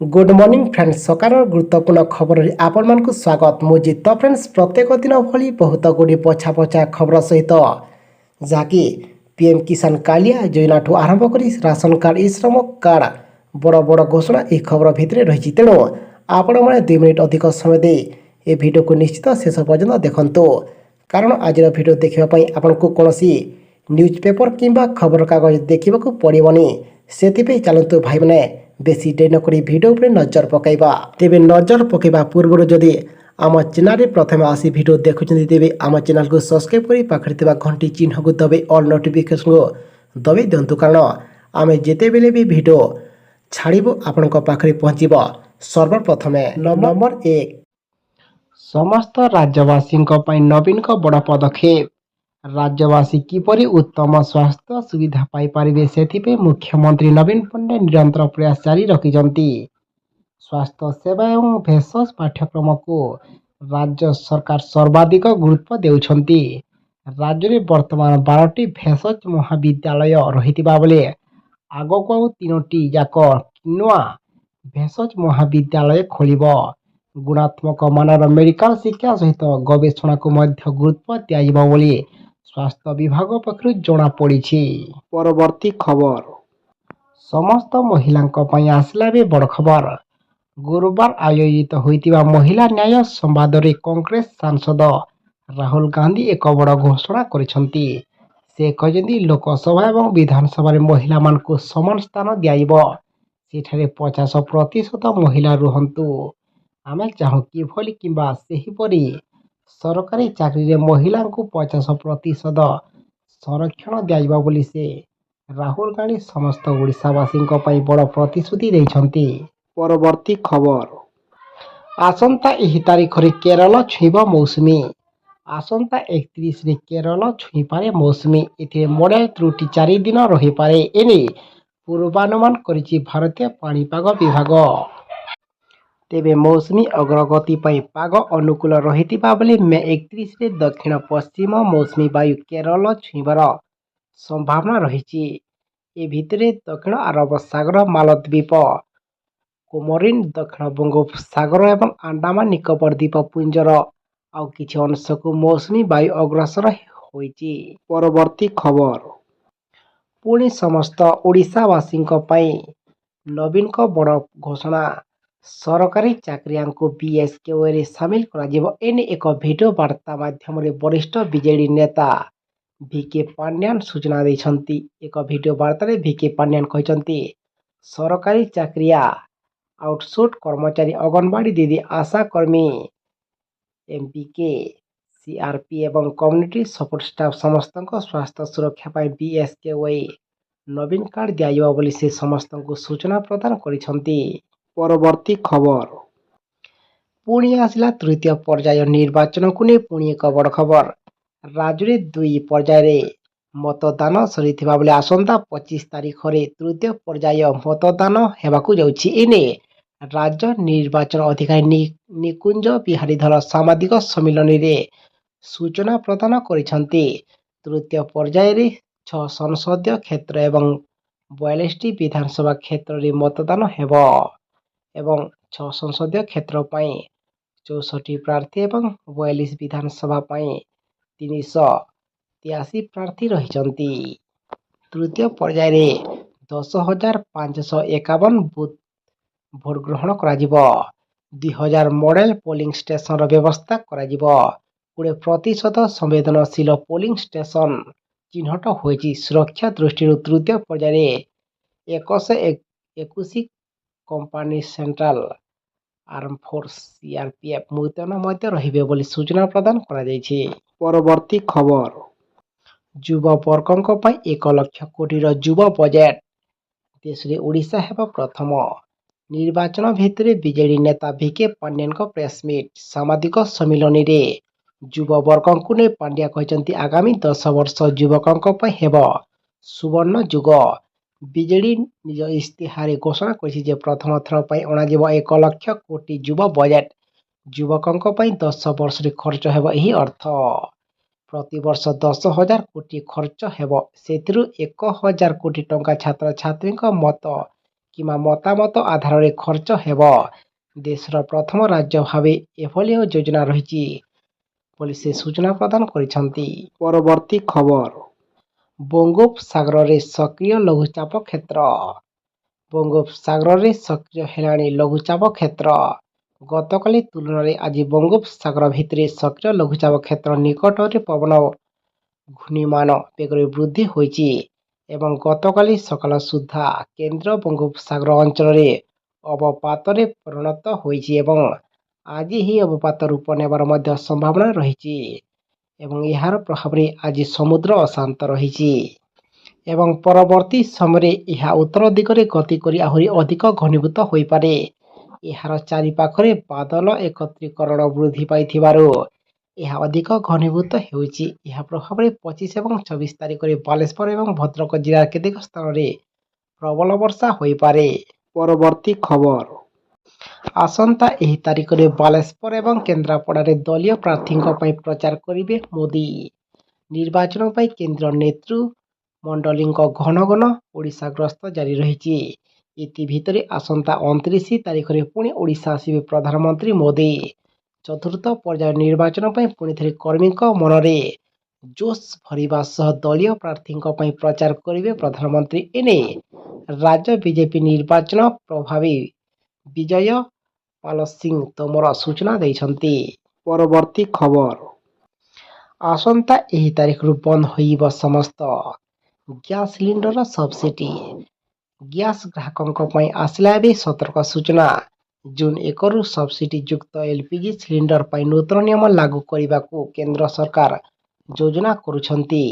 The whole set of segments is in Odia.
गुड मॉर्निंग फ्रेंड्स सकार गुरुत्वपूर्ण खबर आपण को स्वागत मुझे तो फ्रेंड्स प्रत्येक दिन भली बहुत गुड़ी पछा पछा खबर सहित जहाँकि पीएम किसान कालिया योजना ठू आरंभ कर राशन कार्ड ई श्रम कार्ड बड़ बड़ घोषणा यह खबर भितर रही तेणु आपण मैंने 2 मिनिट अधिक समय दे ए वीडियो को निश्चित शेष पर्यंत देखंतु कारण आज वीडियो देखापी आपन को कौन न्यूज पेपर किंबा खबर कागज देखा पड़ोनी से चलतु भाई मैंने बेसी डे नक भिडियो पर नजर पकईबा तेरे नजर पकईबा पूर्व जदि आम चैनल प्रथम आसी भिडियो देखुं तेरे आम चैनल को सब्सक्राइब कर पाखे घंटी चिन्ह को दबे ऑल नोटिफिकेशन को दबे दिंतु कारण आम जिते बेले भी भिडियो छाड़ू आपण पाखे पहुँच सर्वप्रथमे नंबर 1 समस्त राज्यवासी नवीन को बड़ पदक्षेप राज्यवासी किपरि उत्तम स्वास्थ्य सुविधा पाई पारिबे सेथिपे मुख्यमंत्री नवीन पट्टनायक निरंतर प्रयास जारी रखिछंती। स्वास्थ्य सेवा एवं भेषज पाठ्यक्रम को राज्य सरकार सर्वाधिक गुरुत्व देउछंती। राज्य में वर्तमान 12टी भेषज महाविद्यालय रहितिबा बेले आगको आउ 3टी जाक नुआ भेषज महाविद्यालय खोलिबो। गुणात्मक मानर मेडिकल शिक्षा सहित गवेषणा को मध्य गुरुत्व दिया बोली स्वास्थ्य विभाग पक्षरु जना पड़ी। परवर्ती खबर समस्त महिला आसला भी बड़ खबर गुरुवार आयोजित होइतिबा महिला न्याय संवाद रे कांग्रेस सांसद राहुल गांधी एक बड़ घोषणा करिसंती। से कहते लोकसभा और विधानसभा महिला मान को समान स्थान दियाइबो। सेठारे 50% महिला रुहंतु। आमे चाहू किभली किंबा सेहीपरि सरकारी चाकरी महिला को 50% संरक्षण दिया बोली से राहुल गांधी समस्त ओडिशावासी बड़ प्रतिश्रुति देइछंती। परवर्ती खबर आसंता एही तारीख रे केरल छुईब मौसुमी। आसंता 31 रे केरल छुई पारे मौसुमी। एथे मॉडल त्रुटि 4 दिन रही पारे एने पूर्वानुमान करिछि भारतीय पाणीपाग विभाग। तेबे मौसुमी अग्रगति पाग अनुकूल रही मे 31 रे दक्षिण पश्चिम मौसुमी वायु केरल छुईबार संभावना रही। ए भितरे दक्षिण अरब सागर मालद्वीप कोमोरिन दक्षिण बंगोपसागर एवं अंडमान निकोबर द्वीपपुंजर आउ किछि अंश को मौसुमी वायु अग्रसर होइछि। परवर्ती खबर पुणी समस्त ओडिशावासी नवीन को बड़ घोषणा सरकारी चाकरिया को बीएसकेओ रे सामिल करा एने एक वीडियो वार्ता माध्यम वरिष्ठ बीजेडी नेता वीके पांड्यान सूचना देइछंती। एक वीडियो वार्ता रे वीके पांड्यान कहते सरकारी चाकरिया आउटसोर्स कर्मचारी अंगनवाड़ी दीदी आशा कर्मी एमपीके सीआरपी एवं कम्युनिटी सपोर्ट स्टाफ समस्त स्वास्थ्य सुरक्षा पाई बीएसकेओ नवीन कार्ड दिया बोली से समस्त को सूचना प्रदान करिसंती। परवर्ती खबर पुणी आसला तृतीय पर्याय निर्वाचन को नहीं पुणी एक बड़ खबर राज्य में 2 पर्याय मतदान सरी बेले आसंता 25 तारीख रे तृतीय पर्याय मतदान हेबाकु जाउछि। एने राज्य निर्वाचन अधिकारी निकुंज बिहारी धर सामाजिक सम्मिलन रे सूचना प्रदान करिसंती। तृतीय पर्याय रे 6 संसदीय क्षेत्र एवं 42टी विधानसभा क्षेत्र रे मतदान हेबो एवं 6 संसदीय क्षेत्र 64 प्रार्थी एवं 42 विधानसभा 383 प्रार्थी रहिचंती। तृतीय पर्याय 10,551 बूथ भोट ग्रहण करा 2000 मॉडल पोलिंग स्टेशन व्यवस्था करा 20% संवेदनशील पोलिंग स्टेशन चिन्हट होइछि। सुरक्षा दृष्टि तृतीय पर्याय 121 company central arm force CRPF मुतयन मध्य रहिबे बोली सूचना प्रदान करा जायछि। परवर्ती खबर युवा वर्गों पर 1 लाख कोटी युवा बजेट देश रे ओडिशा हेबा प्रथम। निर्वाचन भितर बीजेडी नेता वीके पांड्यान प्रेसमिट सामाजिक सम्मिलन रे युवा वर्गों को ने पांड्या कहते आगामी 10 वर्ष युवकों हेब सुवर्ण युग। बीजेडी निज इस्तिहार घोषणा कर प्रथम थर पर अणाଯିब 1 लाख कोटी युवा बजेट युवकों 10 वर्ष खर्च हेब यही अर्थ। प्रतिवर्ष 10,000 कोटी खर्च हेब से 1,000 कोटी टंका छात्र छात्री मत କିମ୍ବା ମତାମତ ଆଧାରରେ ଖର୍ଚ୍ଚ ହେବ। ଦେଶର ପ୍ରଥମ ରାଜ୍ୟ ଭାବେ ଏଭଳି ଏକ ଯୋଜନା ରହିଛି ବୋଲି ସେ ସୂଚନା ପ୍ରଦାନ କରିଛନ୍ତି। ପରବର୍ତ୍ତୀ ଖବର, ବଙ୍ଗୋପସାଗରରେ ସକ୍ରିୟ ଲଘୁଚାପ କ୍ଷେତ୍ର। ବଙ୍ଗୋପସାଗରରେ ସକ୍ରିୟ ହେଲାଣି ଲଘୁଚାପ କ୍ଷେତ୍ର। ଗତକାଲି ତୁଳନାରେ ଆଜି ବଙ୍ଗୋପସାଗର ଭିତରେ ସକ୍ରିୟ ଲଘୁଚାପ କ୍ଷେତ୍ର ନିକଟରେ ପବନ ଘୂର୍ଣ୍ଣିମାନ ବେଗରେ ବୃଦ୍ଧି ହୋଇଛି ଏବଂ ଗତକାଲି ସକାଳ ସୁଦ୍ଧା କେନ୍ଦ୍ର ବଙ୍ଗୋପସାଗର ଅଞ୍ଚଳରେ ଅବପାତରେ ପରିଣତ ହୋଇଛି ଏବଂ ଆଜି ଏହି ଅବପାତ ରୂପ ନେବାର ମଧ୍ୟ ସମ୍ଭାବନା ରହିଛି ଏବଂ ଏହାର ପ୍ରଭାବରେ ଆଜି ସମୁଦ୍ର ଅଶାନ୍ତ ରହିଛି ଏବଂ ପରବର୍ତ୍ତୀ ସମୟରେ ଏହା ଉତ୍ତର ଦିଗରେ ଗତି କରି ଆହୁରି ଅଧିକ ଘନୀଭୂତ ହୋଇପାରେ। ଏହାର ଚାରିପାଖରେ ବାଦଲ ଏକତ୍ରୀକରଣ ବୃଦ୍ଧି ପାଇଥିବାରୁ ଏହା ଅଧିକ ଘନୀଭୂତ ହେଉଛି। ଏହା ପ୍ରଭାବରେ 25 ଏବଂ 24 ତାରିଖରେ ବାଲେଶ୍ୱର ଏବଂ ଭଦ୍ରକ ଜିଲ୍ଲାର କେତେକ ସ୍ଥାନରେ ପ୍ରବଳ ବର୍ଷା ହୋଇପାରେ। ପରବର୍ତ୍ତୀ ଖବର, ଆସନ୍ତା ଏହି ତାରିଖରେ ବାଲେଶ୍ୱର ଏବଂ କେନ୍ଦ୍ରାପଡ଼ାରେ ଦଳୀୟ ପ୍ରାର୍ଥୀଙ୍କ ପାଇଁ ପ୍ରଚାର କରିବେ ମୋଦି। ନିର୍ବାଚନ ପାଇଁ କେନ୍ଦ୍ର ନେତୃମଣ୍ଡଳୀଙ୍କ ଘନ ଘନ ଓଡ଼ିଶା ଗସ୍ତ ଜାରି ରହିଛି। ଇତିଭିତରେ ଆସନ୍ତା 29 ତାରିଖରେ ପୁଣି ଓଡ଼ିଶା ଆସିବେ ପ୍ରଧାନମନ୍ତ୍ରୀ ମୋଦି। ଚତୁର୍ଥ ପର୍ଯ୍ୟାୟ ନିର୍ବାଚନ ପାଇଁ ପୁଣିଥରେ କର୍ମୀଙ୍କ ମନରେ ଜୋଶ ଭରିବା ସହ ଦଳୀୟ ପ୍ରାର୍ଥୀଙ୍କ ପାଇଁ ପ୍ରଚାର କରିବେ ପ୍ରଧାନମନ୍ତ୍ରୀ। ଏନେଇ ରାଜ୍ୟ ବିଜେପି ନିର୍ବାଚନ ପ୍ରଭାରୀ ବିଜୟ ପାଲ ସିଂ ତୋମର ସୂଚନା ଦେଇଛନ୍ତି। ପରବର୍ତ୍ତୀ ଖବର, ଆସନ୍ତା ଏହି ତାରିଖରୁ ବନ୍ଦ ହୋଇବ ସମସ୍ତ ଗ୍ୟାସ୍ ସିଲିଣ୍ଡର ସବସିଡି। ଗ୍ୟାସ୍ ଗ୍ରାହକଙ୍କ ପାଇଁ ଆସିଲା ଏବେ ସତର୍କ ସୂଚନା। ଜୁନ୍ 1ରୁ ସବସିଡି ଯୁକ୍ତ ଏଲ୍‌ପିଜି ସିଲିଣ୍ଡର ପାଇଁ ନୂତନ ନିୟମ ଲାଗୁ କରିବାକୁ କେନ୍ଦ୍ର ସରକାର ଯୋଜନା କରୁଛନ୍ତି।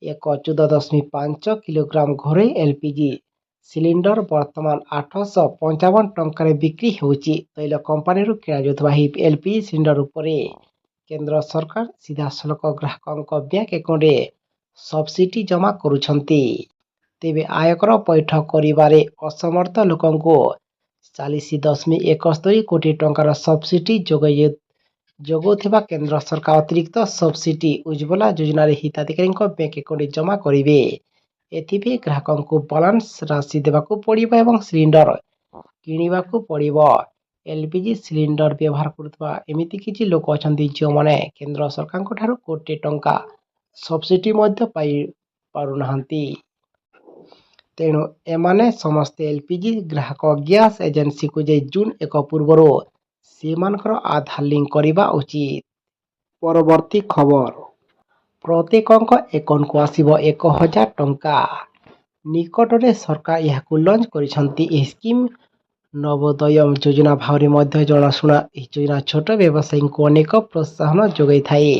ଏକ 14.5 କିଲୋଗ୍ରାମ ଘରୋଇ ଏଲ୍‌ପିଜି ସିଲିଣ୍ଡର ବର୍ତ୍ତମାନ 855 ଟଙ୍କାରେ ବିକ୍ରି ହେଉଛି। ତୈଳ କମ୍ପାନୀରୁ କିଣାଯାଉଥିବା ଏହି ଏଲ୍‌ପିଜି ସିଲିଣ୍ଡର ଉପରେ କେନ୍ଦ୍ର ସରକାର ସିଧାସଳଖ ଗ୍ରାହକଙ୍କ ବ୍ୟାଙ୍କ ଆକାଉଣ୍ଟରେ ସବସିଡି ଜମା କରୁଛନ୍ତି। ତେବେ ଆୟକର ପୈଠ କରିବାରେ ଅସମର୍ଥ ଲୋକଙ୍କୁ 40.71 କୋଟି ଟଙ୍କାର ସବସିଡି ଯୋଗାଉଥିବା କେନ୍ଦ୍ର ସରକାର ଅତିରିକ୍ତ ସବସିଡି ଉଜ୍ଜ୍ୱଲା ଯୋଜନାରେ ହିତାଧିକାରୀଙ୍କ ବ୍ୟାଙ୍କ ଆକାଉଣ୍ଟରେ ଜମା କରିବେ। ଏଥିପାଇଁ ଗ୍ରାହକଙ୍କୁ ବାଲାନ୍ସ ରାଶି ଦେବାକୁ ପଡ଼ିବ ଏବଂ ସିଲିଣ୍ଡର କିଣିବାକୁ ପଡ଼ିବ। ଏଲ୍‌ପିଜି ସିଲିଣ୍ଡର ବ୍ୟବହାର କରୁଥିବା ଏମିତି କିଛି ଲୋକ ଅଛନ୍ତି ଯେଉଁମାନେ କେନ୍ଦ୍ର ସରକାରଙ୍କ ଠାରୁ କୋଟି ଟଙ୍କା ସବସିଡି ମଧ୍ୟ ପାଇପାରୁନାହାନ୍ତି। ତେଣୁ ଏମାନେ ସମସ୍ତେ ଏଲ୍‌ପିଜି ଗ୍ରାହକ ଗ୍ୟାସ୍ ଏଜେନ୍ସିକୁ ଯାଇ ଜୁନ୍ 1 ପୂର୍ବରୁ ସେମାନଙ୍କର ଆଧାର ଲିଙ୍କ କରିବା ଉଚିତ। ପରବର୍ତ୍ତୀ ଖବର, ପ୍ରତ୍ୟେକଙ୍କ ଆକାଉଣ୍ଟକୁ ଆସିବ 1,000 ଟଙ୍କା। ନିକଟରେ ସରକାର ଏହାକୁ ଲଞ୍ଚ କରିଛନ୍ତି। ଏହି ସ୍କିମ୍ ନବୋଦୟମ ଯୋଜନା ଭାବରେ ମଧ୍ୟ ଜଣାଶୁଣା। ଏହି ଯୋଜନା ଛୋଟ ବ୍ୟବସାୟୀଙ୍କୁ ଅନେକ ପ୍ରୋତ୍ସାହନ ଯୋଗାଇଥାଏ।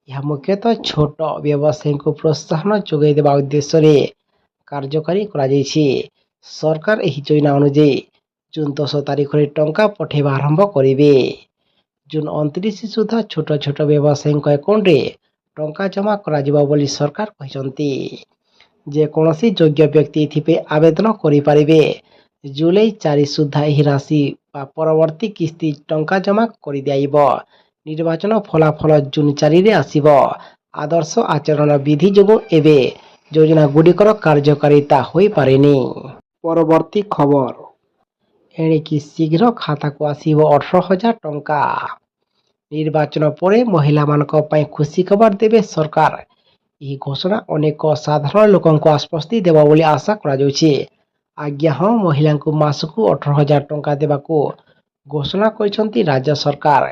ଏହା ମୁଖ୍ୟତଃ ଛୋଟ ବ୍ୟବସାୟୀଙ୍କୁ ପ୍ରୋତ୍ସାହନ ଯୋଗାଇ ଦେବା ଉଦ୍ଦେଶ୍ୟରେ କାର୍ଯ୍ୟକାରୀ କରାଯାଇଛି। ସରକାର ଏହି ଯୋଜନା ଅନୁଯାୟୀ ଜୁନ୍ 10 ତାରିଖରେ ଟଙ୍କା ପଠାଇବା ଆରମ୍ଭ କରିବେ। ଜୁନ୍ 29 ସୁଦ୍ଧା ଛୋଟ ଛୋଟ ବ୍ୟବସାୟୀଙ୍କ ଆକାଉଣ୍ଟରେ ଟଙ୍କା ଜମା କରାଯିବ ବୋଲି ସରକାର କହିଛନ୍ତି। ଯେକୌଣସି ଯୋଗ୍ୟ ବ୍ୟକ୍ତି ଏଥିପାଇଁ ଆବେଦନ କରିପାରିବେ। ଜୁଲାଇ 4 ସୁଦ୍ଧା ଏହି ରାଶି ବା ପରବର୍ତ୍ତୀ କିସ୍ତି ଟଙ୍କା ଜମା କରିଦିଆଯିବ। ନିର୍ବାଚନ ଫଳାଫଳ ଜୁନ୍ 4ରେ ଆସିବ। ଆଦର୍ଶ ଆଚରଣ ବିଧି ଯୋଗୁଁ ଏବେ ଯୋଜନାଗୁଡ଼ିକର କାର୍ଯ୍ୟକାରିତା ହୋଇପାରିନି। ପରବର୍ତ୍ତୀ ଖବର, ଏଣିକି ଶୀଘ୍ର ଖାତାକୁ ଆସିବ 18,000 ଟଙ୍କା। ନିର୍ବାଚନ ପରେ ମହିଳାମାନଙ୍କ ପାଇଁ ଖୁସି ଖବର ଦେବେ ସରକାର। ଏହି ଘୋଷଣା ଅନେକ ସାଧାରଣ ଲୋକଙ୍କୁ ଆଶ୍ୱସ୍ତି ଦେବ ବୋଲି ଆଶା କରାଯାଉଛି। ଆଜ୍ଞା ହଁ, ମହିଳାଙ୍କୁ ମାସକୁ 18,000 ଟଙ୍କା ଦେବାକୁ ଘୋଷଣା କରିଛନ୍ତି ରାଜ୍ୟ ସରକାର।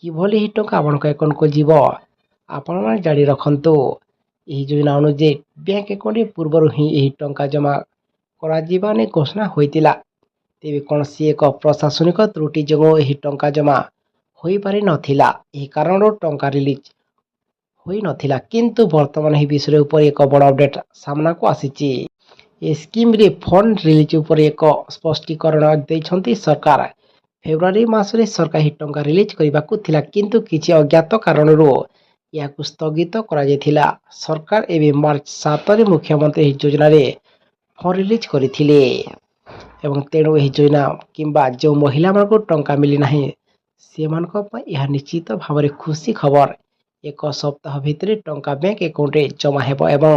କିଭଳି ଏହି ଟଙ୍କା ଆପଣଙ୍କ ଆକାଉଣ୍ଟକୁ ଯିବ ଆପଣମାନେ ଜାଣି ରଖନ୍ତୁ। ଏହି ଯୋଜନା ଅନୁଯାୟୀ ବ୍ୟାଙ୍କ ଆକାଉଣ୍ଟରେ ପୂର୍ବରୁ ହିଁ ଏହି ଟଙ୍କା ଜମା କରାଯିବା ନେଇ ଘୋଷଣା ହୋଇଥିଲା। ତେବେ କୌଣସି ଏକ ପ୍ରଶାସନିକ ତ୍ରୁଟି ଯୋଗୁଁ ଏହି ଟଙ୍କା ଜମା ହୋଇପାରିନଥିଲା। ଏହି କାରଣରୁ ଟଙ୍କା ରିଲିଜ୍ ହୋଇନଥିଲା। କିନ୍ତୁ ବର୍ତ୍ତମାନ ଏହି ବିଷୟ ଉପରେ ଏକ ବଡ଼ ଅପଡେଟ୍ ସାମ୍ନାକୁ ଆସିଛି। ଏହି ସ୍କିମ୍ରେ ଫଣ୍ଡ ରିଲିଜ୍ ଉପରେ ଏକ ସ୍ପଷ୍ଟୀକରଣ ଦେଇଛନ୍ତି ସରକାର। ଫେବୃଆରୀ ମାସରେ ସରକାର ଏହି ଟଙ୍କା ରିଲିଜ୍ କରିବାକୁ ଥିଲା କିନ୍ତୁ କିଛି ଅଜ୍ଞାତ କାରଣରୁ ଏହାକୁ ସ୍ଥଗିତ କରାଯାଇଥିଲା। ସରକାର ଏବେ ମାର୍ଚ୍ଚ 7ରେ ମୁଖ୍ୟମନ୍ତ୍ରୀ ଏହି ଯୋଜନାରେ ଫଣ୍ଡ ରିଲିଜ୍ କରିଥିଲେ ଏବଂ ତେଣୁ ଏହି ଯୋଜନା କିମ୍ବା ଯେଉଁ ମହିଳାମାନଙ୍କୁ ଟଙ୍କା ମିଳିନାହିଁ ସେମାନଙ୍କ ପାଇଁ ଏହା ନିଶ୍ଚିତ ଭାବରେ ଖୁସି ଖବର। ଏକ ସପ୍ତାହ ଭିତରେ ଟଙ୍କା ବ୍ୟାଙ୍କ ଆକାଉଣ୍ଟରେ ଜମା ହେବ ଏବଂ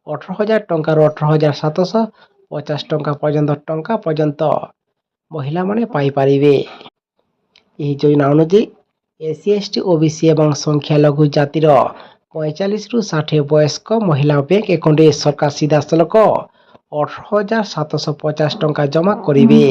18,000 ଟଙ୍କାରୁ 18,700 50 ଟଙ୍କା ପର୍ଯ୍ୟନ୍ତ ମହିଳାମାନେ ପାଇପାରିବେ। ଏହି ଯୋଜନା ଅନୁଯାୟୀ SC ST OBC ଏବଂ ସଂଖ୍ୟାଲଘୁ ଜାତିର 45ରୁ 60 ବୟସ୍କ ମହିଳା ବ୍ୟାଙ୍କ ଆକାଉଣ୍ଟରେ ସରକାର ସିଧାସଳଖ 18,750 ଟଙ୍କା ଜମା କରିବେ।